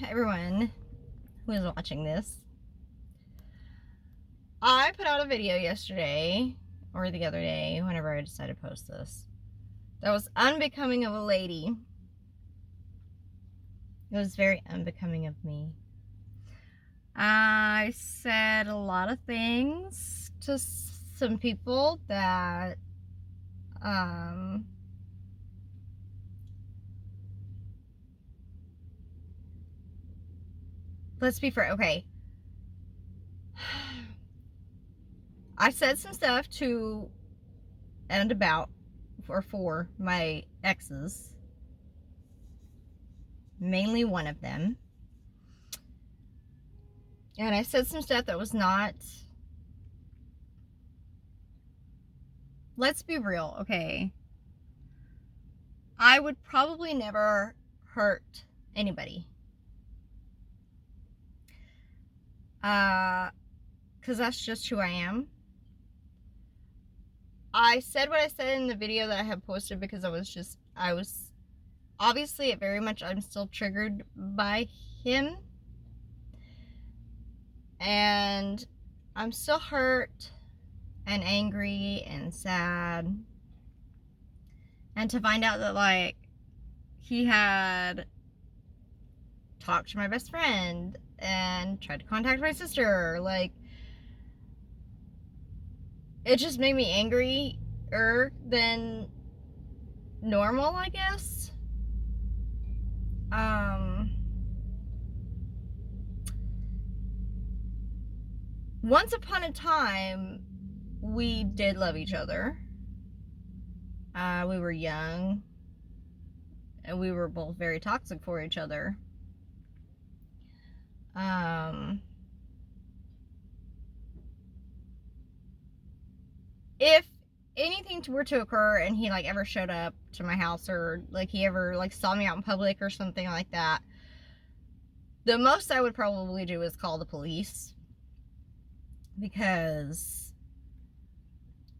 everyone who is watching this. I put out a video yesterday, or the other day, whenever I decided to post this, that was unbecoming of a lady. It was very unbecoming of me. I said a lot of things to some people that let's be fair. Okay, I said some stuff to and about or for my exes, mainly one of them, and I said some stuff that was not, let's be real, okay? I would probably never hurt anybody. Because that's just who I am. I said what I said in the video that I had posted because I was obviously I'm still triggered by him. And I'm still hurt and angry and sad. And to find out that, like, he had talked to my best friend and tried to contact my sister, like, it just made me angrier than normal, I guess. Once upon a time, we did love each other. We were young, and we were both very toxic for each other. If anything were to occur and he like ever showed up to my house, or like he ever like saw me out in public or something like that, the most I would probably do is call the police, because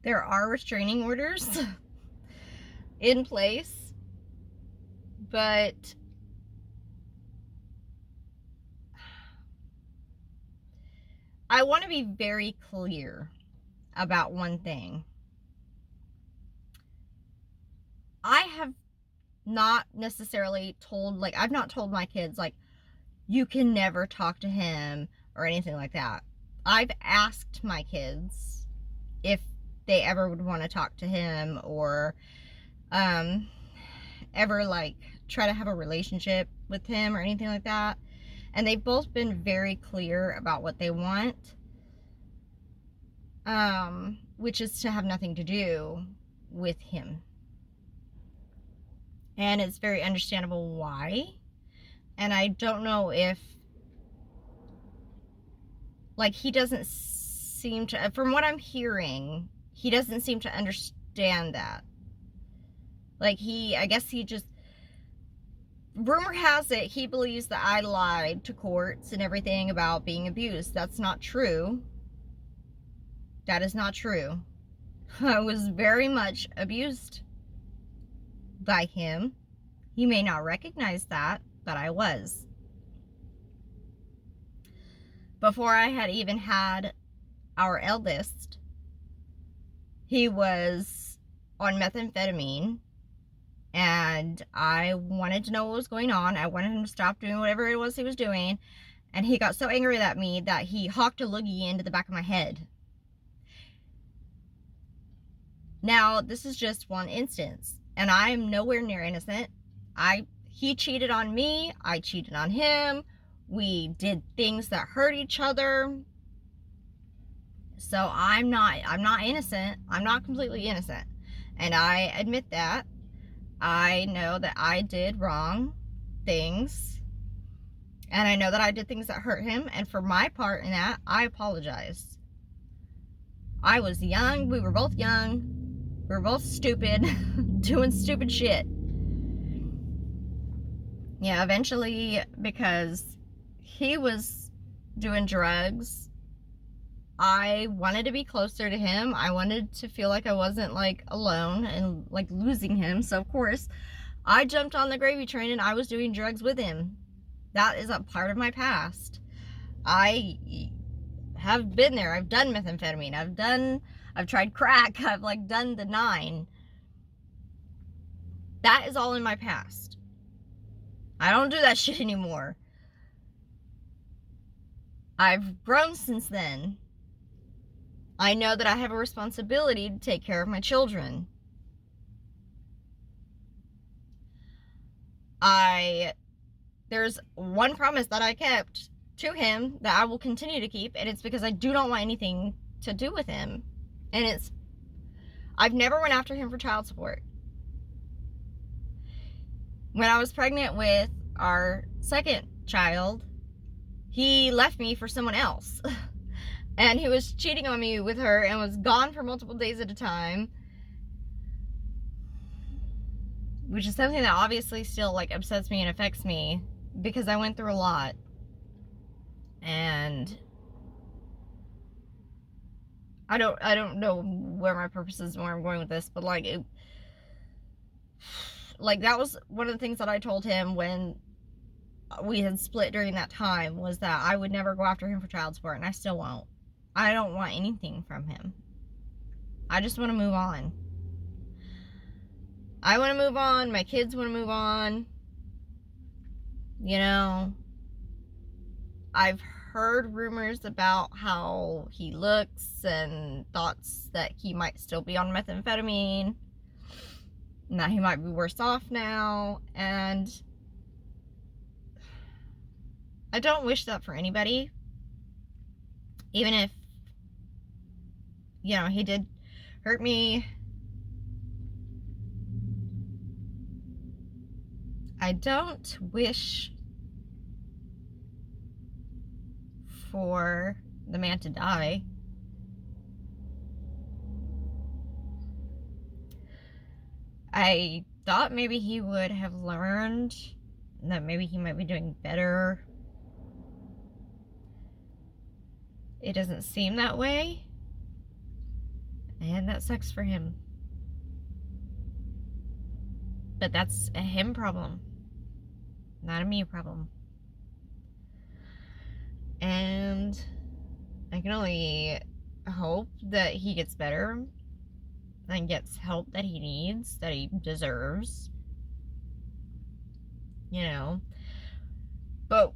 there are restraining orders in place. But I want to be very clear about one thing. I have not necessarily told, like, I've not told my kids, like, you can never talk to him or anything like that. I've asked my kids if they ever would want to talk to him or ever like try to have a relationship with him or anything like that. And they've both been very clear about what they want, which is to have nothing to do with him. And it's very understandable why. And I don't know if, like, he doesn't seem to, from what I'm hearing, he doesn't seem to understand that. Like, I guess he just, rumor has it, he believes that I lied to courts and everything about being abused. That's not true. That is not true. I was very much abused by him. He may not recognize that, but I was. Before I had even had our eldest, he was on methamphetamine, and I wanted to know what was going on. I wanted him to stop doing whatever it was he was doing, and he got so angry at me that he hawked a loogie into the back of my head. Now, this is just one instance, and I am nowhere near innocent. He cheated on me, I cheated on him, we did things that hurt each other. So I'm not innocent. I'm not completely innocent. And I admit that. I know that I did wrong things. And I know that I did things that hurt him. And for my part in that, I apologize. I was young. We were both young. We were both stupid. Doing stupid shit. Yeah, eventually, because he was doing drugs, I wanted to be closer to him. I wanted to feel like I wasn't like alone and like losing him. So of course I jumped on the gravy train and I was doing drugs with him. That is a part of my past. I have been there. I've done methamphetamine. I've tried crack. I've like done the 9. That is all in my past. I don't do that shit anymore. I've grown since then. I know that I have a responsibility to take care of my children. There's one promise that I kept to him that I will continue to keep, and it's because I do not want anything to do with him. And I've never went after him for child support. When I was pregnant with our second child, he left me for someone else. And he was cheating on me with her and was gone for multiple days at a time. Which is something that obviously still like upsets me and affects me because I went through a lot. And I don't know where my purpose is and where I'm going with this, but like that was one of the things that I told him when we had split during that time, was that I would never go after him for child support, and I still won't. I don't want anything from him. I just want to move on. I want to move on. My kids want to move on. You know, I've heard rumors about how he looks and thoughts that he might still be on methamphetamine and that he might be worse off now. And I don't wish that for anybody. Even if, you know, he did hurt me. I don't wish for the man to die. I thought maybe he would have learned that maybe he might be doing better. It doesn't seem that way. And that sucks for him. But that's a him problem, not a me problem. And I can only hope that he gets better and gets help that he needs, that he deserves. You know. But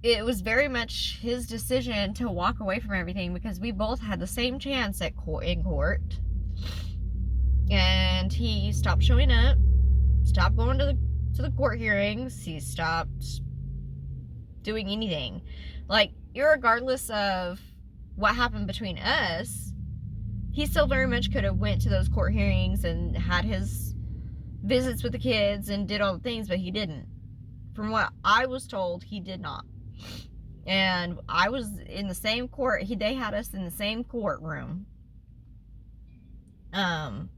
it was very much his decision to walk away from everything because we both had the same chance in court. And he stopped showing up, stopped going to the court hearings, he stopped doing anything. Like, irregardless of what happened between us, he still very much could have went to those court hearings and had his visits with the kids and did all the things, but he didn't. From what I was told, he did not. And I was in the same court. They had us in the same courtroom. And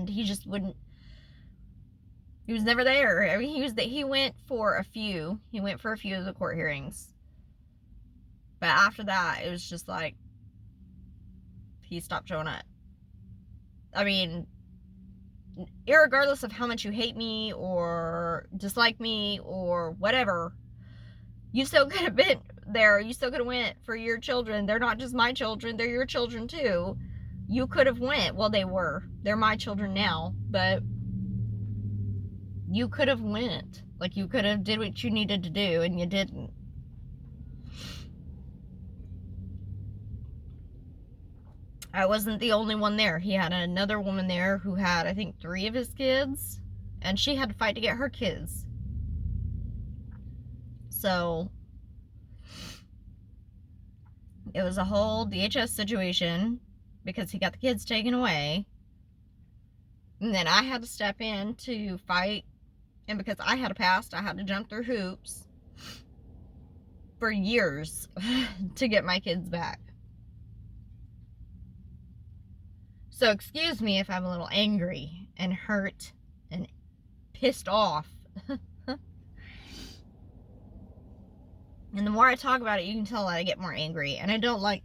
he just wouldn't. He was never there. I mean, he went for a few. He went for a few of the court hearings. But after that, it was just like he stopped showing up. I mean, irregardless of how much you hate me or dislike me or whatever, you still could have been there. You still could have went for your children. They're not just my children, they're your children too. You could have went. Well, they were. They're my children now, but you could have went. Like, you could have did what you needed to do, and you didn't. I wasn't the only one there. He had another woman there who had, I think, 3 of his kids, and she had to fight to get her kids. So it was a whole DHS situation because he got the kids taken away. And then I had to step in to fight. And because I had a past, I had to jump through hoops for years to get my kids back. So excuse me if I'm a little angry and hurt and pissed off. And the more I talk about it, you can tell that I get more angry. And I don't like...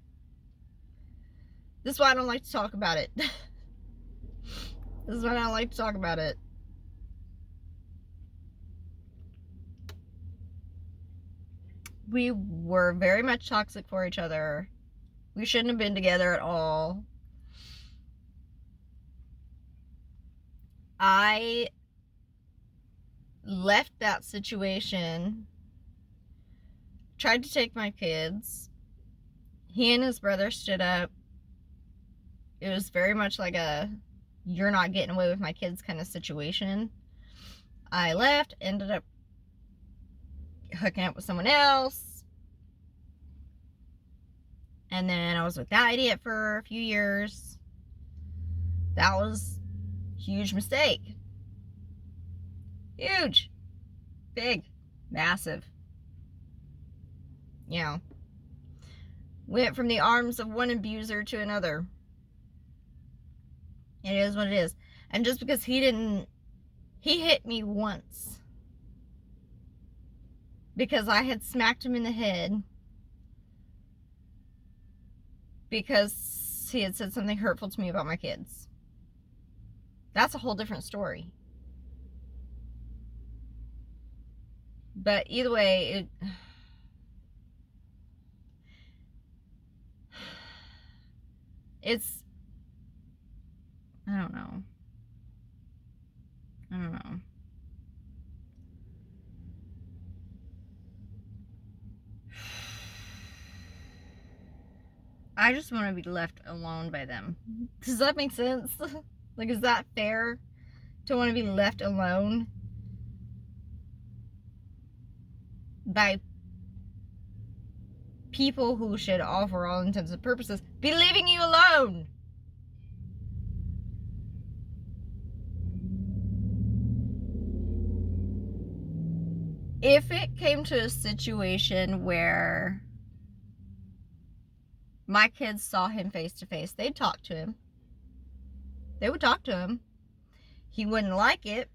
This is why I don't like to talk about it. This is why I don't like to talk about it. We were very much toxic for each other. We shouldn't have been together at all. I left that situation, tried to take my kids. He and his brother stood up. It was very much like a you're not getting away with my kids kind of situation. I left, ended up hooking up with someone else. And then I was with that idiot for a few years. That was a huge mistake. Huge. Big. Massive. You know. Went from the arms of one abuser to another. It is what it is. And just because he hit me once. Because I had smacked him in the head. Because he had said something hurtful to me about my kids. That's a whole different story. But either way, it's, I don't know. I just want to be left alone by them. Does that make sense? Like, is that fair to want to be left alone by people who should, all for all intents and purposes, be leaving you alone? If it came to a situation where my kids saw him face to face, they'd talk to him. They would talk to him. He wouldn't like it,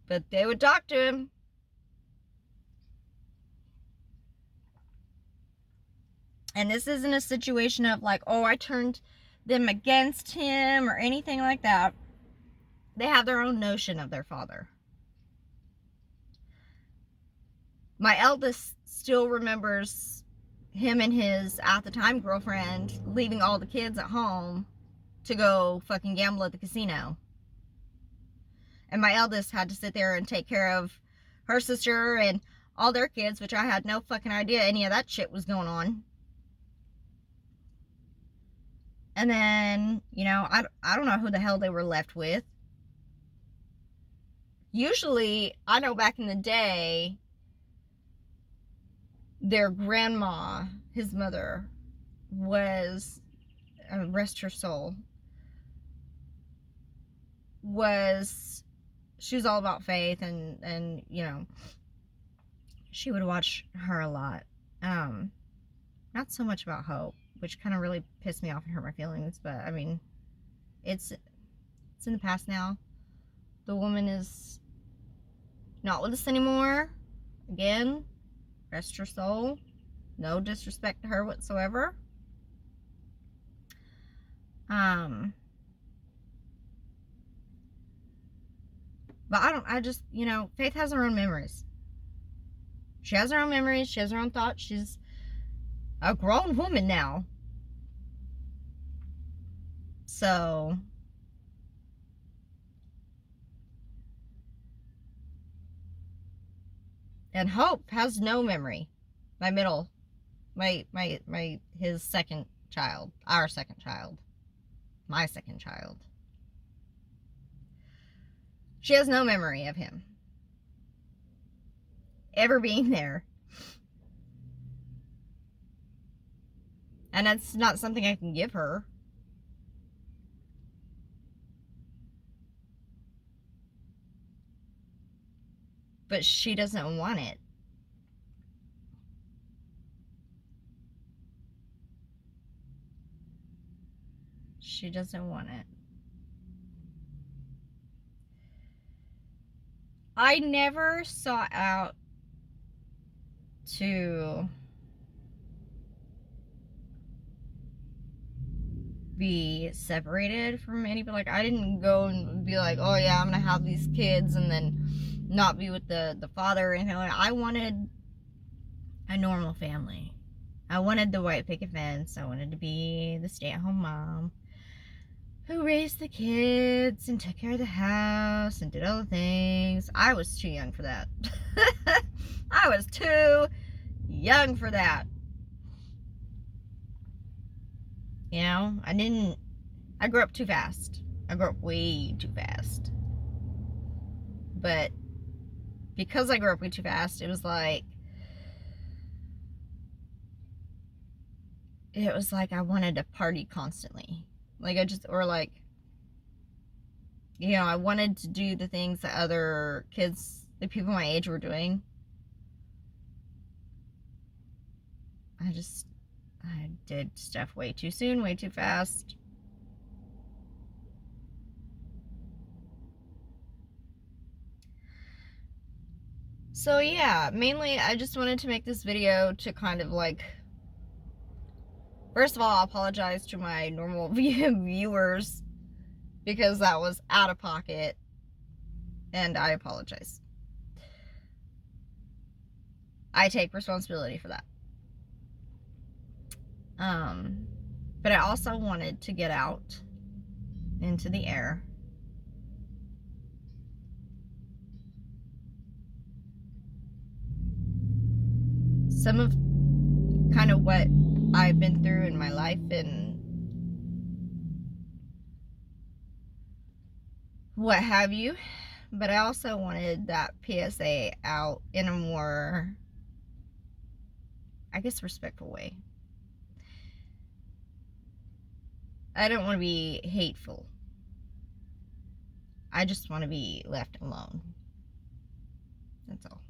but they would talk to him. And this isn't a situation of like, oh, I turned them against him or anything like that. They have their own notion of their father. My eldest still remembers him and his, at the time, girlfriend leaving all the kids at home to go fucking gamble at the casino. And my eldest had to sit there and take care of her sister and all their kids, which I had no fucking idea any of that shit was going on. And then, you know, I don't know who the hell they were left with. Usually, I know back in the day, their grandma, his mother, was, rest her soul, she was all about faith and you know, she would watch her a lot. Not so much about Hope, which kind of really pissed me off and hurt my feelings, but I mean, it's in the past now. The woman is not with us anymore. Again, rest her soul. No disrespect to her whatsoever. But I just, you know, Faith has her own memories. She has her own memories. She has her own thoughts. She's a grown woman now. So, and Hope has no memory. His second child, our second child, my second child. She has no memory of him ever being there. And that's not something I can give her. But she doesn't want it. She doesn't want it. I never sought out to be separated from anybody. Like, I didn't go and be like, oh yeah, I'm gonna have these kids and then not be with the father or anything like that. I wanted a normal family. I wanted the white picket fence. I wanted to be the stay-at-home mom who raised the kids and took care of the house and did all the things. I was too young for that. I was too young for that. You know, I grew up too fast. I grew up way too fast. But because I grew up way too fast, it was like I wanted to party constantly. Like I wanted to do the things that other kids, the people my age were doing. I did stuff way too soon, way too fast. So yeah, mainly I just wanted to make this video to kind of like, first of all, I apologize to my normal viewers because that was out of pocket, and I apologize. I take responsibility for that. But I also wanted to get out into the air. Some of kind of what I've been through in my life and what have you. But I also wanted that PSA out in a more, I guess, respectful way. I don't want to be hateful. I just want to be left alone. That's all.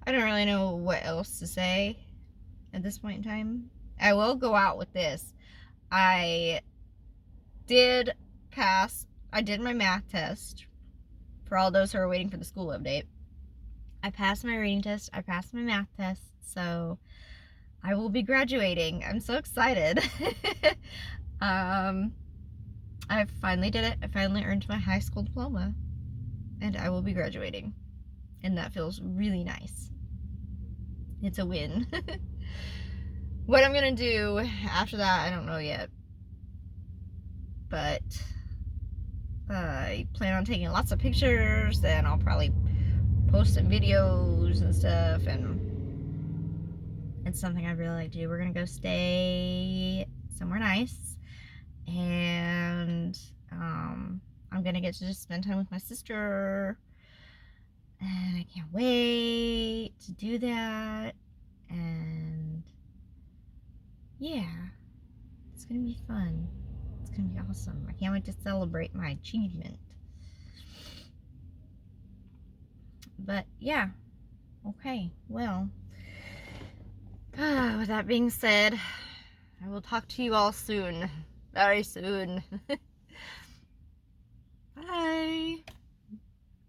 I don't really know what else to say at this point in time. I will go out with this. I did my math test for all those who are waiting for the school update. I passed my reading test. I passed my math test. So I will be graduating. I'm so excited. I finally did it. I finally earned my high school diploma. And I will be graduating. And that feels really nice. It's a win. What I'm gonna do after that, I don't know yet. But I plan on taking lots of pictures, and I'll probably post some videos and stuff, and it's something I'd really like to do. We're gonna go stay somewhere nice, and I'm gonna get to just spend time with my sister, and I can't wait to do that. And yeah, it's gonna be fun. It's gonna be awesome. I can't wait to celebrate my achievement. But yeah, okay, well, with that being said, I will talk to you all soon. Very soon. Bye.